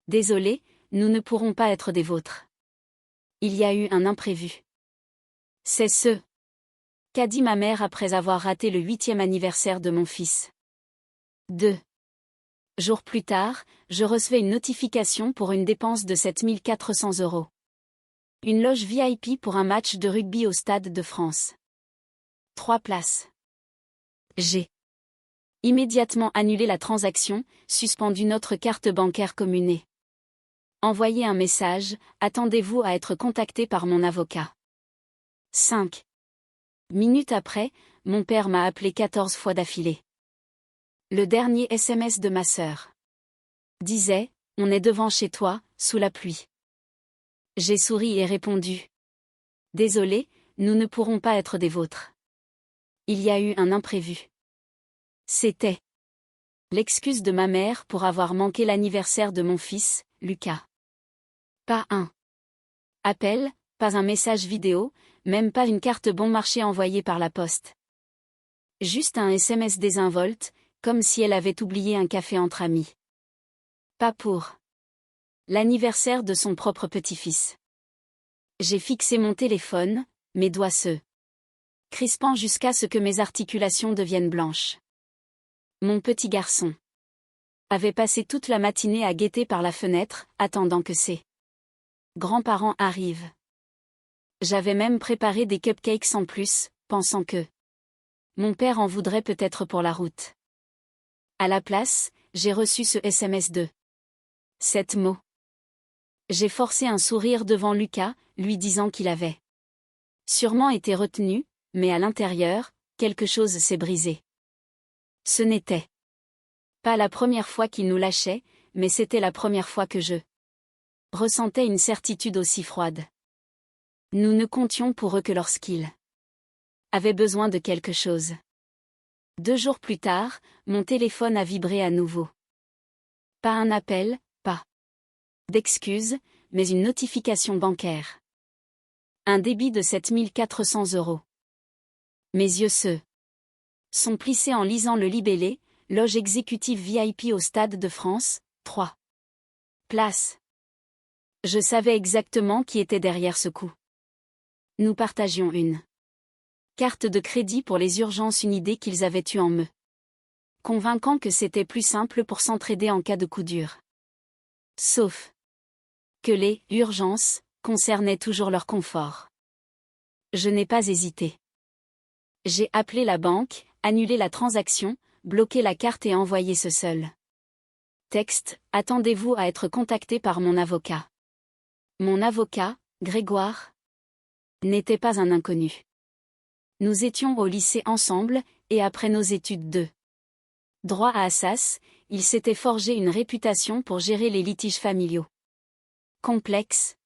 Désolé, nous ne pourrons pas être des vôtres. Il y a eu un imprévu. C'est ce qu'a dit ma mère après avoir raté le 8e anniversaire de mon fils. 2 jours plus tard, je recevais une notification pour une dépense de 7 400 €. Une loge VIP pour un match de rugby au Stade de France. 3 places. J'ai immédiatement annulé la transaction, suspendu notre carte bancaire communée. Envoyé un message, attendez-vous à être contacté par mon avocat. 5 minutes après, mon père m'a appelé 14 fois d'affilée. Le dernier SMS de ma sœur disait « On est devant chez toi, sous la pluie ». J'ai souri et répondu « Désolé, nous ne pourrons pas être des vôtres. Il y a eu un imprévu. » C'était l'excuse de ma mère pour avoir manqué l'anniversaire de mon fils, Lucas. Pas un appel, pas un message vidéo, même pas une carte bon marché envoyée par la poste. Juste un SMS désinvolte, comme si elle avait oublié un café entre amis. Pas pour l'anniversaire de son propre petit-fils. J'ai fixé mon téléphone, mes doigts se crispant jusqu'à ce que mes articulations deviennent blanches. Mon petit garçon avait passé toute la matinée à guetter par la fenêtre, attendant que ses grands-parents arrivent. J'avais même préparé des cupcakes en plus, pensant que mon père en voudrait peut-être pour la route. À la place, j'ai reçu ce SMS de 7 mots. J'ai forcé un sourire devant Lucas, lui disant qu'il avait sûrement été retenu, mais à l'intérieur, quelque chose s'est brisé. Ce n'était pas la première fois qu'il nous lâchait, mais c'était la première fois que je ressentais une certitude aussi froide. Nous ne comptions pour eux que lorsqu'ils avaient besoin de quelque chose. 2 jours plus tard, mon téléphone a vibré à nouveau. Pas un appel, pas d'excuses, mais une notification bancaire. Un débit de 7 400 €. Mes yeux se sont plissés en lisant le libellé, loge exécutive VIP au Stade de France, 3 places. Je savais exactement qui était derrière ce coup. Nous partagions une carte de crédit pour les urgences, une idée qu'ils avaient eue en me convainquant que c'était plus simple pour s'entraider en cas de coup dur. Sauf que les urgences concernaient toujours leur confort. Je n'ai pas hésité. J'ai appelé la banque, annulé la transaction, bloqué la carte et envoyé ce seul texte, attendez-vous à être contacté par mon avocat. Mon avocat, Grégoire, n'était pas un inconnu. Nous étions au lycée ensemble, et après nos études de droit à Assas, il s'était forgé une réputation pour gérer les litiges familiaux complexes.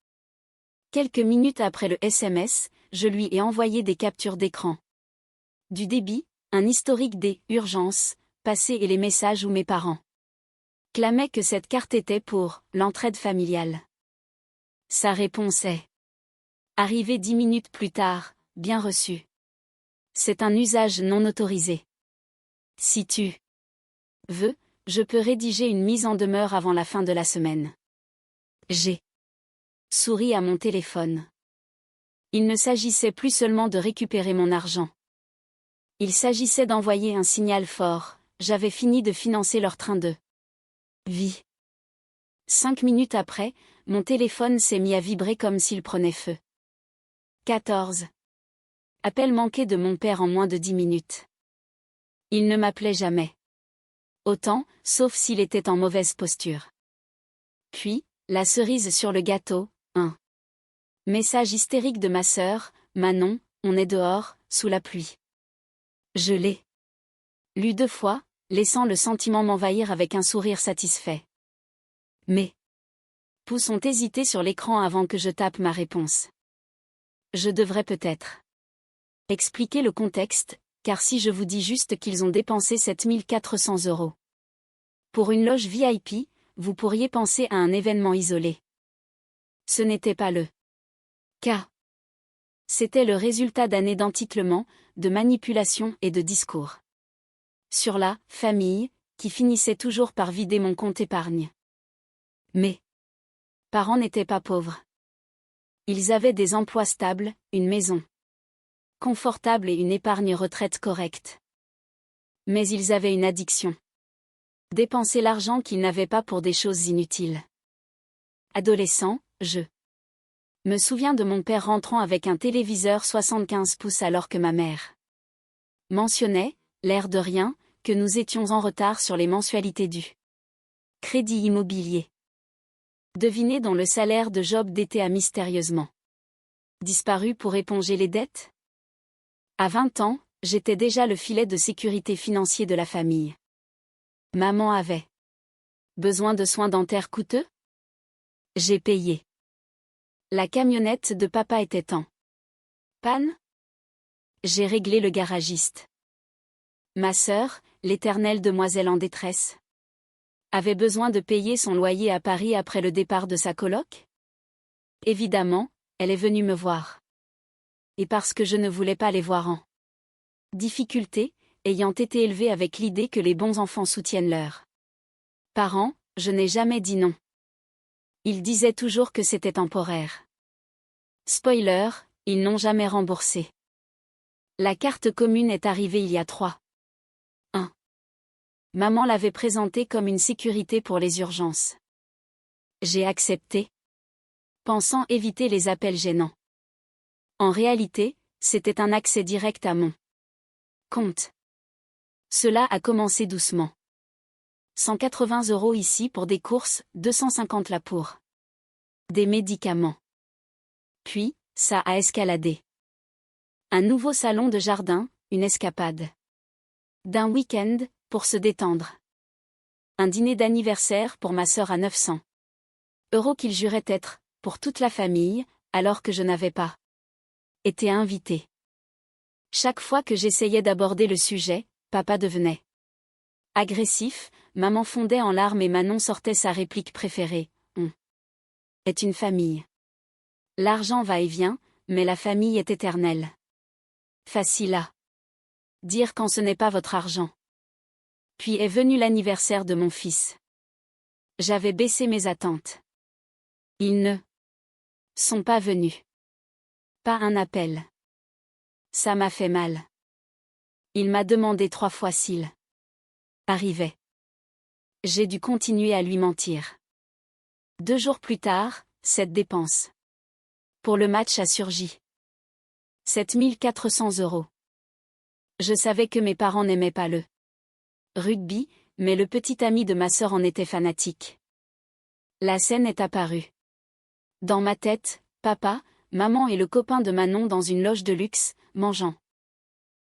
Quelques minutes après le SMS, je lui ai envoyé des captures d'écran du débit, un historique des urgences passées et les messages où mes parents clamaient que cette carte était pour l'entraide familiale. Sa réponse est arrivée 10 minutes plus tard, bien reçu. C'est un usage non autorisé. Si tu veux, je peux rédiger une mise en demeure avant la fin de la semaine. J'ai souri à mon téléphone. Il ne s'agissait plus seulement de récupérer mon argent. Il s'agissait d'envoyer un signal fort, j'avais fini de financer leur train de vie. 5 minutes après, mon téléphone s'est mis à vibrer comme s'il prenait feu. 14 appel manqué de mon père en moins de 10 minutes. Il ne m'appelait jamais. Autant, sauf s'il était en mauvaise posture. Puis, la cerise sur le gâteau, un message hystérique de ma sœur, Manon, on est dehors, sous la pluie. Je l'ai lu 2 fois, laissant le sentiment m'envahir avec un sourire satisfait. Mes pouces ont hésité sur l'écran avant que je tape ma réponse. Je devrais peut-être expliquer le contexte, car si je vous dis juste qu'ils ont dépensé 7 400 € pour une loge VIP, vous pourriez penser à un événement isolé. Ce n'était pas le cas. C'était le résultat d'années d'enticlement, de manipulation et de discours sur la famille, qui finissait toujours par vider mon compte épargne. Mais parents n'étaient pas pauvres. Ils avaient des emplois stables, une maison confortable et une épargne retraite correcte. Mais ils avaient une addiction. Dépenser l'argent qu'ils n'avaient pas pour des choses inutiles. Adolescent, je me souviens de mon père rentrant avec un téléviseur 75 pouces alors que ma mère mentionnait, l'air de rien, que nous étions en retard sur les mensualités du crédit immobilier. Devinez dont le salaire de Job d'été a mystérieusement disparu pour éponger les dettes? À 20 ans, j'étais déjà le filet de sécurité financier de la famille. Maman avait besoin de soins dentaires coûteux? J'ai payé. La camionnette de papa était en panne? J'ai réglé le garagiste. Ma sœur, l'éternelle demoiselle en détresse, avait besoin de payer son loyer à Paris après le départ de sa coloc? Évidemment, elle est venue me voir. Et parce que je ne voulais pas les voir en difficulté, ayant été élevée avec l'idée que les bons enfants soutiennent leurs parents, je n'ai jamais dit non. Ils disaient toujours que c'était temporaire. Spoiler, ils n'ont jamais remboursé. La carte commune est arrivée il y a 3 ans. Maman l'avait présentée comme une sécurité pour les urgences. J'ai accepté, pensant éviter les appels gênants. En réalité, c'était un accès direct à mon compte. Cela a commencé doucement. 180 € ici pour des courses, 250 là pour des médicaments. Puis, ça a escaladé. Un nouveau salon de jardin, une escapade d'un week-end, pour se détendre. Un dîner d'anniversaire pour ma sœur à 900 € qu'il jurait être, pour toute la famille, alors que je n'avais pas été invitée. Chaque fois que j'essayais d'aborder le sujet, papa devenait agressif, maman fondait en larmes et Manon sortait sa réplique préférée, on est une famille. L'argent va et vient, mais la famille est éternelle. Facile à dire quand ce n'est pas votre argent. Puis est venu l'anniversaire de mon fils. J'avais baissé mes attentes. Ils ne sont pas venus. Pas un appel. Ça m'a fait mal. Il m'a demandé 3 fois s'il arrivait. J'ai dû continuer à lui mentir. 2 jours plus tard, cette dépense pour le match a surgi. 7 400 €. Je savais que mes parents n'aimaient pas le rugby, mais le petit ami de ma sœur en était fanatique. La scène est apparue. Dans ma tête, papa, maman et le copain de Manon dans une loge de luxe, mangeant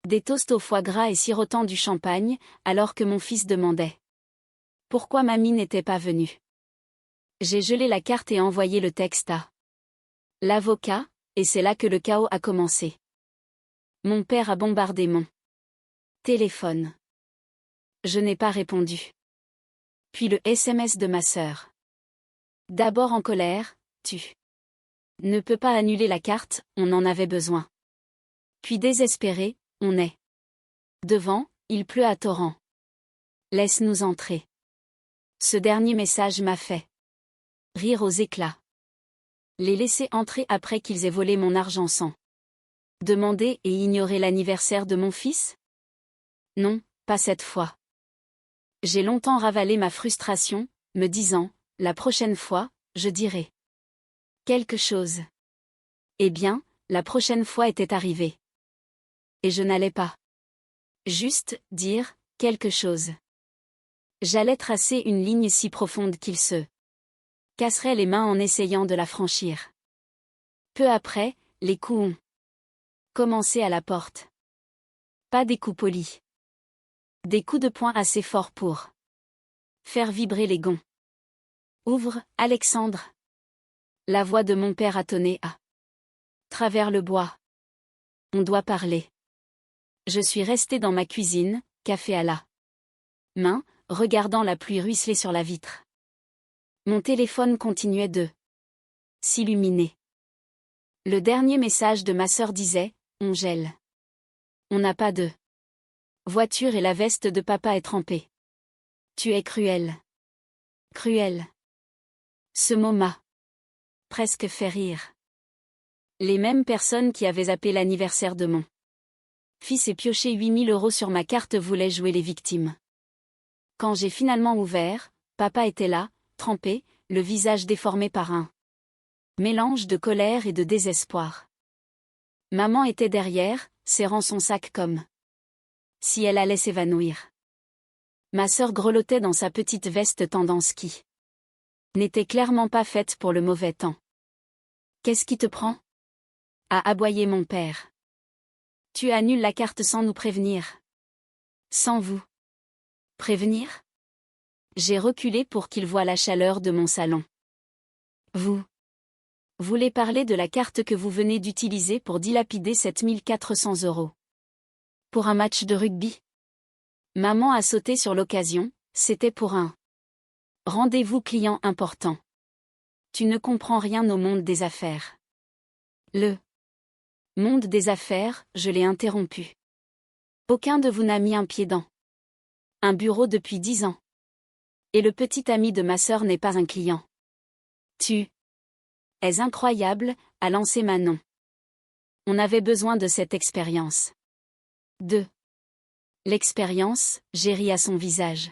des toasts au foie gras et sirotant du champagne, alors que mon fils demandait pourquoi mamie n'était pas venue. J'ai gelé la carte et envoyé le texte à l'avocat, et c'est là que le chaos a commencé. Mon père a bombardé mon téléphone. Je n'ai pas répondu. Puis le SMS de ma sœur. D'abord en colère, tu ne peux pas annuler la carte, on en avait besoin. Puis désespéré, on est devant, il pleut à torrent. Laisse-nous entrer. Ce dernier message m'a fait rire aux éclats. Les laisser entrer après qu'ils aient volé mon argent sans demander et ignorer l'anniversaire de mon fils? Non, pas cette fois. J'ai longtemps ravalé ma frustration, me disant, la prochaine fois, je dirai quelque chose. Eh bien, la prochaine fois était arrivée. Et je n'allais pas juste dire quelque chose. J'allais tracer une ligne si profonde qu'il se casserait les mains en essayant de la franchir. Peu après, les coups ont commencé à la porte. Pas des coups polis. Des coups de poing assez forts pour faire vibrer les gonds. Ouvre, Alexandre. La voix de mon père a tonné à travers le bois. On doit parler. Je suis restée dans ma cuisine, café à la main, regardant la pluie ruisseler sur la vitre. Mon téléphone continuait de s'illuminer. Le dernier message de ma sœur disait, on gèle. On n'a pas de voiture et la veste de papa est trempée. Tu es cruel. Cruel. Ce mot m'a presque fait rire. Les mêmes personnes qui avaient zappé l'anniversaire de mon fils et pioché 8 000 € sur ma carte voulaient jouer les victimes. Quand j'ai finalement ouvert, papa était là, trempé, le visage déformé par un mélange de colère et de désespoir. Maman était derrière, serrant son sac comme si elle allait s'évanouir. Ma sœur grelottait dans sa petite veste tendance qui n'était clairement pas faite pour le mauvais temps. « Qu'est-ce qui te prend ?» a aboyé mon père. « Tu annules la carte sans nous prévenir. » « Sans vous prévenir ?» J'ai reculé pour qu'il voie la chaleur de mon salon. « Vous voulez parler de la carte que vous venez d'utiliser pour dilapider 7 400 €. Pour un match de rugby ?» Maman a sauté sur l'occasion, c'était pour un rendez-vous client important. Tu ne comprends rien au monde des affaires. Le monde des affaires, je l'ai interrompu. Aucun de vous n'a mis un pied dans un bureau depuis 10 ans. Et le petit ami de ma sœur n'est pas un client. Tu es incroyable, a lancé Manon. On avait besoin de cette expérience. De l'expérience, j'ai ri à son visage.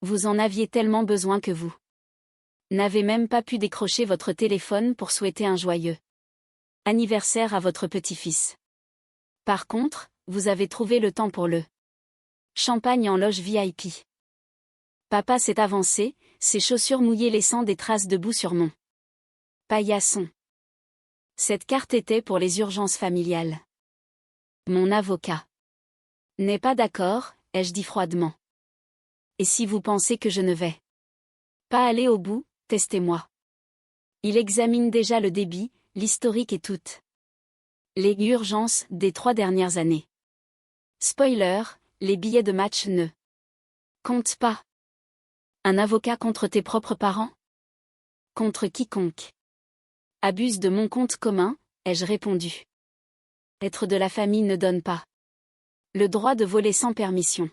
Vous en aviez tellement besoin que vous n'avez même pas pu décrocher votre téléphone pour souhaiter un joyeux anniversaire à votre petit-fils. Par contre, vous avez trouvé le temps pour le champagne en loge VIP. Papa s'est avancé, ses chaussures mouillées laissant des traces de boue sur mon paillasson. Cette carte était pour les urgences familiales. Mon avocat n'est pas d'accord, ai-je dit froidement. Et si vous pensez que je ne vais pas aller au bout, testez-moi. Il examine déjà le débit, l'historique et toutes les urgences des 3 dernières années. Spoiler, les billets de match ne comptent pas. Un avocat contre tes propres parents ? Contre quiconque abuse de mon compte commun, ai-je répondu. Être de la famille ne donne pas le droit de voler sans permission.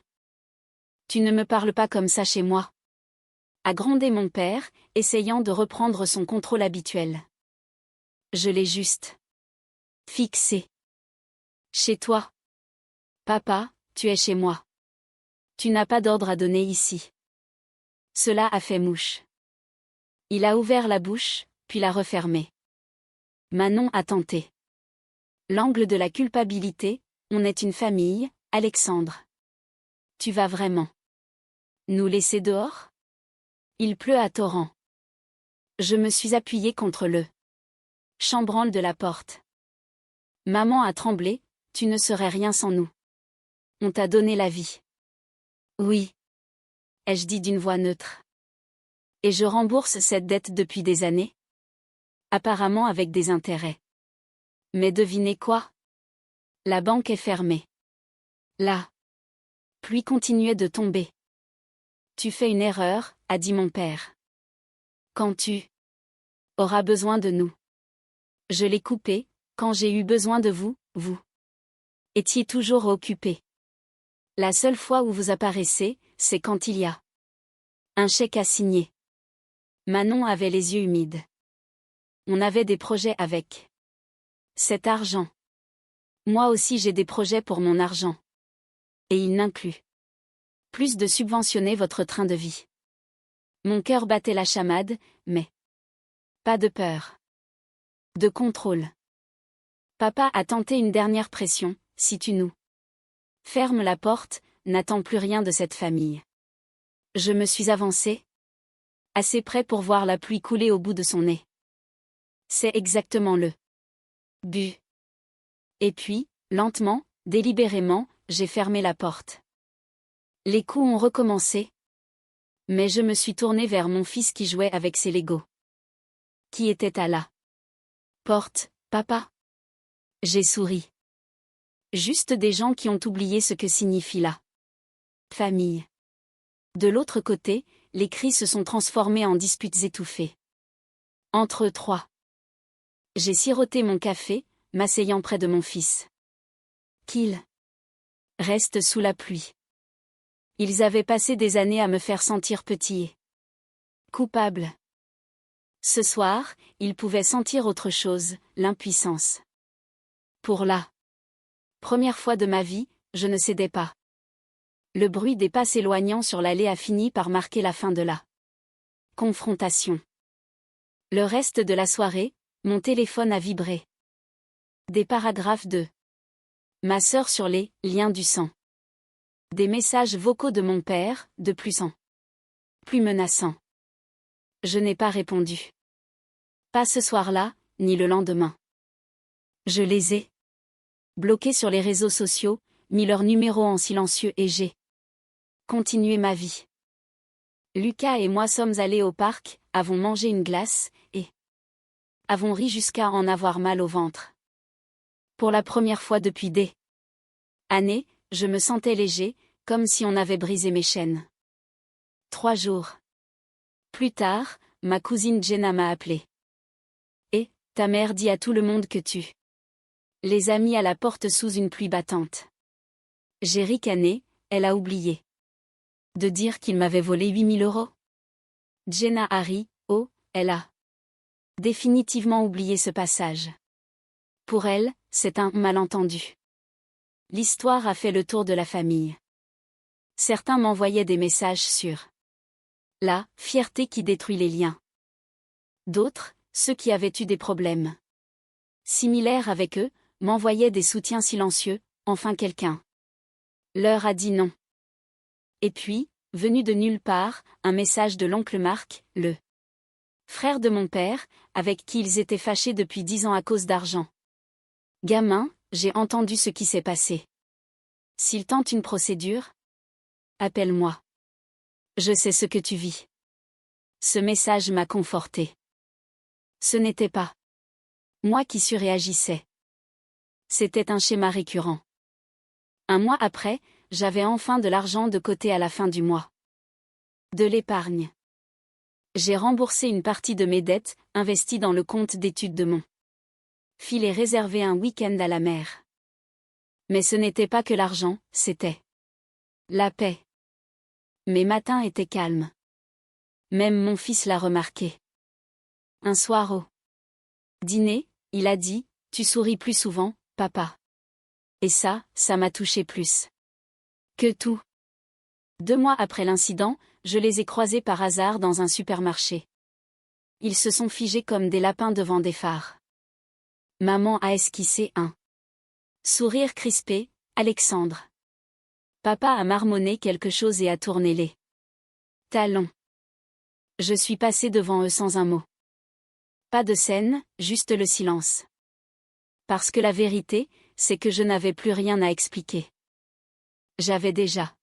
Tu ne me parles pas comme ça chez moi. A grondé mon père, essayant de reprendre son contrôle habituel. Je l'ai juste fixé. Chez toi. Papa, tu es chez moi. Tu n'as pas d'ordre à donner ici. Cela a fait mouche. Il a ouvert la bouche, puis l'a refermée. Manon a tenté. L'angle de la culpabilité, on est une famille, Alexandre. Tu vas vraiment nous laisser dehors ? Il pleut à torrent. Je me suis appuyée contre le chambranle de la porte. Maman a tremblé, tu ne serais rien sans nous. On t'a donné la vie. Oui. Ai-je dit d'une voix neutre. Et je rembourse cette dette depuis des années ? Apparemment avec des intérêts. Mais devinez quoi ? La banque est fermée. La pluie continuait de tomber. Tu fais une erreur, a dit mon père. Quand tu auras besoin de nous. Je l'ai coupé, quand j'ai eu besoin de vous, vous étiez toujours occupé. La seule fois où vous apparaissez, c'est quand il y a un chèque à signer. Manon avait les yeux humides. On avait des projets avec cet argent. Moi aussi j'ai des projets pour mon argent. Et il n'inclut plus de subventionner votre train de vie. Mon cœur battait la chamade, mais pas de peur. De contrôle. Papa a tenté une dernière pression, si tu nous fermes la porte, n'attends plus rien de cette famille. Je me suis avancée. Assez près pour voir la pluie couler au bout de son nez. C'est exactement le but. Et puis, lentement, délibérément, j'ai fermé la porte. Les coups ont recommencé. Mais je me suis tournée vers mon fils qui jouait avec ses Legos. Qui était à la porte, papa ? J'ai souri. Juste des gens qui ont oublié ce que signifie la famille. De l'autre côté, les cris se sont transformés en disputes étouffées. Entre eux trois. J'ai siroté mon café, m'asseyant près de mon fils. Qu'il reste sous la pluie. Ils avaient passé des années à me faire sentir petit et coupable. Ce soir, il pouvait sentir autre chose, l'impuissance. Pour la première fois de ma vie, je ne cédais pas. Le bruit des pas s'éloignant sur l'allée a fini par marquer la fin de la confrontation. Le reste de la soirée, mon téléphone a vibré. Des paragraphes de ma sœur sur les liens du sang. Des messages vocaux de mon père, de plus en plus menaçants. Je n'ai pas répondu. Pas ce soir-là, ni le lendemain. Je les ai bloqués sur les réseaux sociaux, mis leur numéro en silencieux et j'ai continué ma vie. Lucas et moi sommes allés au parc, avons mangé une glace, et avons ri jusqu'à en avoir mal au ventre. Pour la première fois depuis des années, je me sentais léger, comme si on avait brisé mes chaînes. 3 jours plus tard, ma cousine Jenna m'a appelé. Et, ta mère dit à tout le monde que tu les as mis à la porte sous une pluie battante. J'ai ricané, elle a oublié de dire qu'il m'avait volé 8 000 €. Jenna a ri, oh, elle a définitivement oublié ce passage. Pour elle, c'est un malentendu. L'histoire a fait le tour de la famille. Certains m'envoyaient des messages sur la fierté qui détruit les liens. D'autres, ceux qui avaient eu des problèmes similaires avec eux, m'envoyaient des soutiens silencieux, enfin quelqu'un leur a dit non. Et puis, venu de nulle part, un message de l'oncle Marc, le frère de mon père, avec qui ils étaient fâchés depuis 10 ans à cause d'argent. Gamin, j'ai entendu ce qui s'est passé. S'il tente une procédure, appelle-moi. Je sais ce que tu vis. Ce message m'a conforté. Ce n'était pas moi qui surréagissais. C'était un schéma récurrent. 1 mois après, j'avais enfin de l'argent de côté à la fin du mois. De l'épargne. J'ai remboursé une partie de mes dettes, investies dans le compte d'études de mon fils et réservé un week-end à la mer. Mais ce n'était pas que l'argent, c'était la paix. Mes matins étaient calmes. Même mon fils l'a remarqué. Un soir au dîner, il a dit, « Tu souris plus souvent, papa. » Et ça m'a touché plus que tout. 2 mois après l'incident, je les ai croisés par hasard dans un supermarché. Ils se sont figés comme des lapins devant des phares. Maman a esquissé un sourire crispé, Alexandre. Papa a marmonné quelque chose et a tourné les talons. Je suis passé devant eux sans un mot. Pas de scène, juste le silence. Parce que la vérité, c'est que je n'avais plus rien à expliquer. J'avais déjà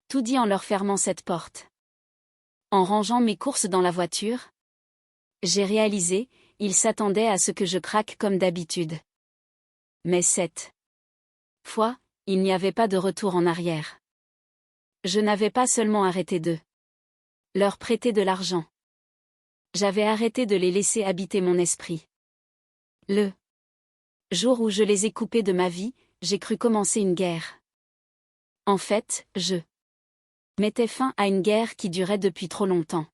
tout dit en leur fermant cette porte. En rangeant mes courses dans la voiture, j'ai réalisé, ils s'attendaient à ce que je craque comme d'habitude. Mais cette fois, il n'y avait pas de retour en arrière. Je n'avais pas seulement arrêté de leur prêter de l'argent. J'avais arrêté de les laisser habiter mon esprit. Le jour où je les ai coupés de ma vie, j'ai cru commencer une guerre. En fait, je mettais fin à une guerre qui durait depuis trop longtemps.